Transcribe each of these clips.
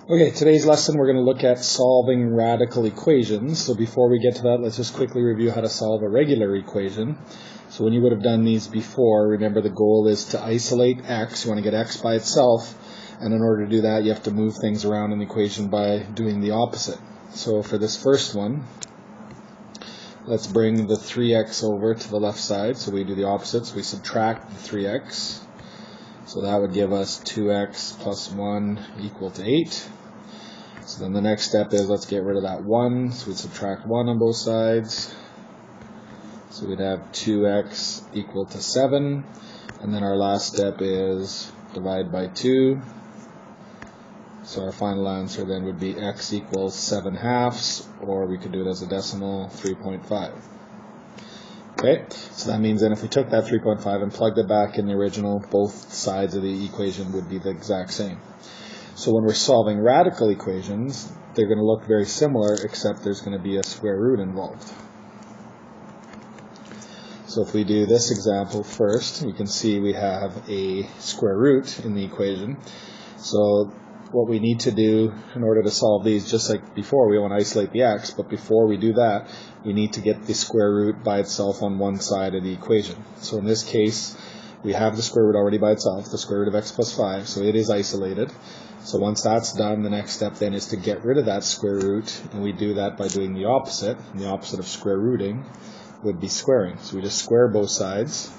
Okay, today's lesson we're going to look at solving radical equations. So before we get to that, let's just quickly review how to solve a regular equation. So when you would have done these before, remember the goal is to isolate x. You want to get x by itself, and in order to do that, you have to move things around in the equation by doing the opposite. So for this first one, let's bring the 3x over to the left side. So we do the opposite, so we subtract the 3x. So that would give us 2x plus 1 equal to 8. So then the next step is let's get rid of that 1. So we'd subtract 1 on both sides. So we'd have 2x equal to 7. And then our last step is divide by 2. So our final answer then would be x equals 7/2, or we could do it as a decimal, 3.5. Okay, so that means then if we took that 3.5 and plugged it back in the original, both sides of the equation would be the exact same. So when we're solving radical equations, they're going to look very similar, except there's going to be a square root involved. So if we do this example first, we can see we have a square root in the equation. So what we need to do in order to solve these, just like before, we want to isolate the x, but before we do that, we need to get the square root by itself on one side of the equation. So in this case, we have the square root already by itself, the square root of x plus 5, so it is isolated. So once that's done, the next step then is to get rid of that square root, and we do that by doing the opposite. And the opposite of square rooting would be squaring. So we just square both sides,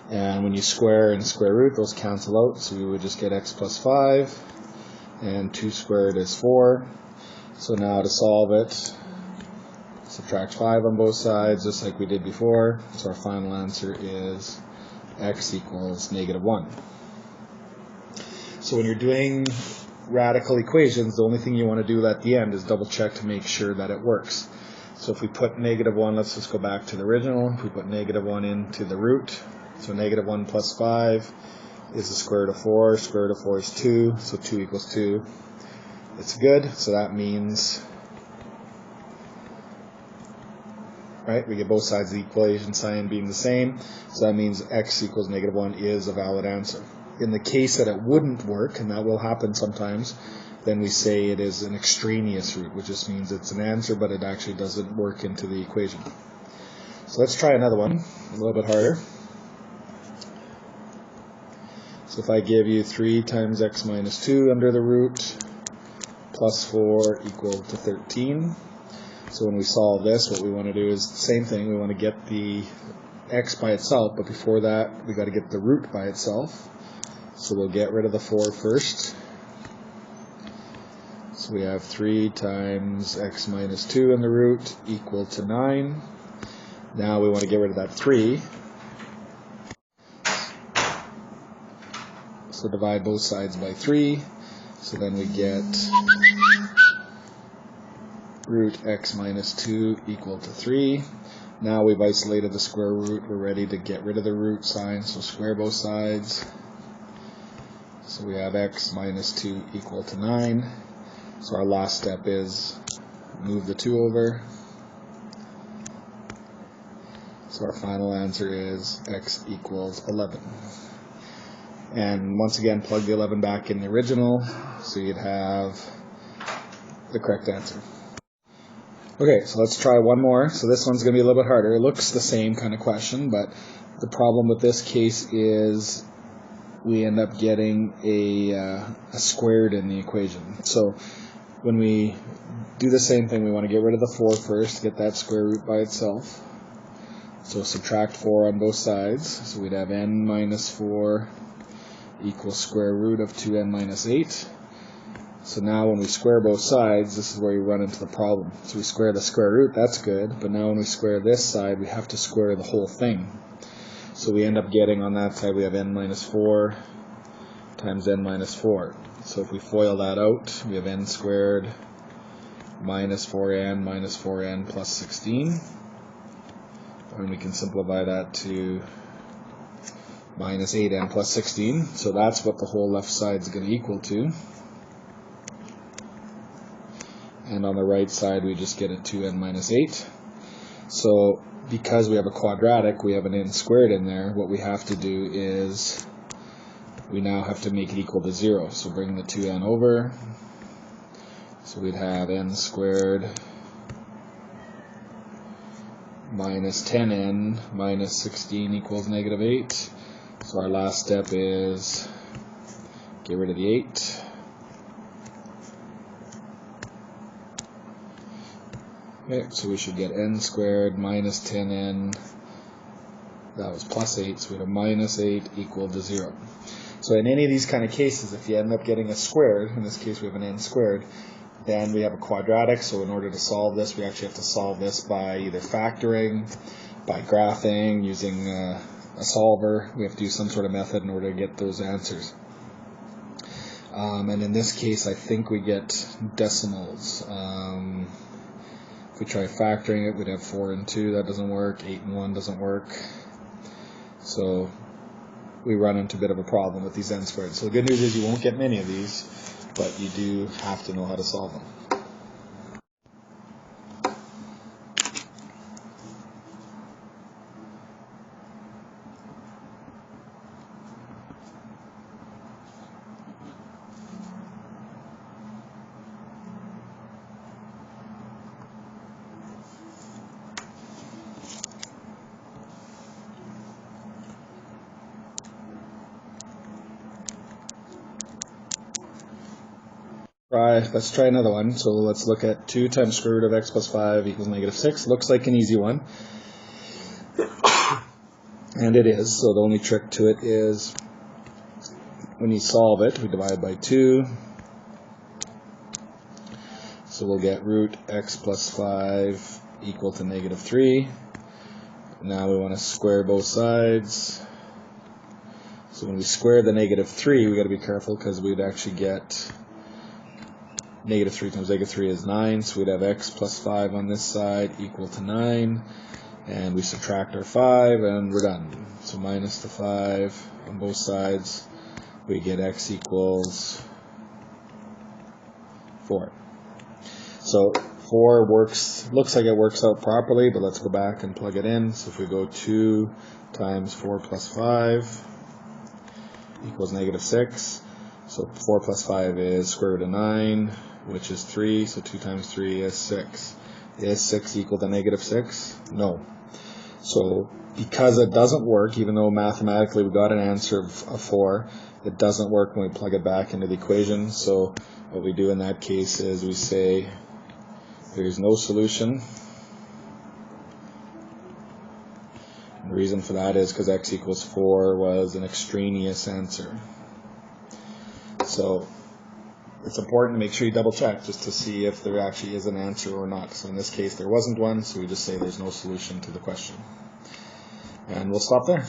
and when you square and square root, those cancel out, so we would just get x plus 5. And 2 squared is 4. So now to solve it, subtract 5 on both sides, just like we did before. So our final answer is x equals -1. So when you're doing radical equations, the only thing you want to do at the end is double check to make sure that it works. So if we put -1, let's just go back to the original. If we put -1 into the root, so -1 plus 5 is the square root of 4. Square root of 4 is 2, so 2 equals 2. It's good, so that means, right, we get both sides of the equation sign being the same, so that means x equals -1 is a valid answer. In the case that it wouldn't work, and that will happen sometimes, then we say it is an extraneous root, which just means it's an answer, but it actually doesn't work into the equation. So let's try another one, a little bit harder. So if I give you 3 times x minus 2 under the root plus 4 equal to 13. So when we solve this, what we want to do is the same thing. We want to get the x by itself, but before that, we got to get the root by itself. So we'll get rid of the 4 first. So we have 3 times x minus 2 in the root equal to 9. Now we want to get rid of that 3. So divide both sides by 3. So then we get root x minus 2 equal to 3. Now we've isolated the square root. We're ready to get rid of the root sign. So square both sides. So we have x minus 2 equal to 9. So our last step is move the 2 over. So our final answer is x equals 11. And once again, plug the 11 back in the original, so you'd have the correct answer. Okay, so let's try one more. So this one's going to be a little bit harder. It looks the same kind of question, but the problem with this case is we end up getting a squared in the equation. So when we do the same thing, we want to get rid of the 4 first, get that square root by itself. So subtract 4 on both sides. So we'd have n minus 4 equals square root of 2n minus 8. So now when we square both sides, this is where you run into the problem. So we square the square root, that's good, but now when we square this side, we have to square the whole thing. So we end up getting on that side, we have n minus 4 times n minus 4. So if we FOIL that out, we have n squared minus 4n plus 16. And we can simplify that to minus 8n plus 16. So that's what the whole left side is going to equal to. And on the right side, we just get a 2n minus 8. So because we have a quadratic, we have an n squared in there. What we have to do is we now have to make it equal to 0. So bring the 2n over. So we'd have n squared minus 10n minus 16 equals negative 8. So our last step is get rid of the 8. Okay, so we should get n squared minus 10n, that was plus 8, so we have minus 8 equal to 0. So in any of these kind of cases, if you end up getting a squared, in this case we have an n squared, then we have a quadratic, so in order to solve this, we actually have to solve this by either factoring, by graphing, using a solver. We have to use some sort of method in order to get those answers. And in this case, I think we get decimals. If we try factoring it, we'd have 4 and 2, that doesn't work, 8 and 1 doesn't work. So we run into a bit of a problem with these n squared. So the good news is you won't get many of these, but you do have to know how to solve them. Let's try another one. So let's look at 2 times square root of x plus 5 equals negative 6. Looks like an easy one. And it is. So the only trick to it is when you solve it, we divide by 2. So we'll get root x plus 5 equal to negative 3. Now we want to square both sides. So when we square the negative 3, we got to be careful because we'd actually get negative 3 times negative 3 is 9, so we'd have x plus 5 on this side equal to 9, and we subtract our 5, and we're done. So minus the 5 on both sides, we get x equals 4. So 4 looks like it works out properly, but let's go back and plug it in. So if we go 2 times 4 plus 5 equals negative 6, so 4 plus 5 is square root of 9, which is 3, so 2 times 3 is 6. Is 6 equal to negative 6? No. So because it doesn't work, even though mathematically we got an answer of 4, it doesn't work when we plug it back into the equation. So what we do in that case is we say there's no solution. And the reason for that is because x equals 4 was an extraneous answer. So it's important to make sure you double check just to see if there actually is an answer or not. So in this case there wasn't one, so we just say there's no solution to the question. And we'll stop there.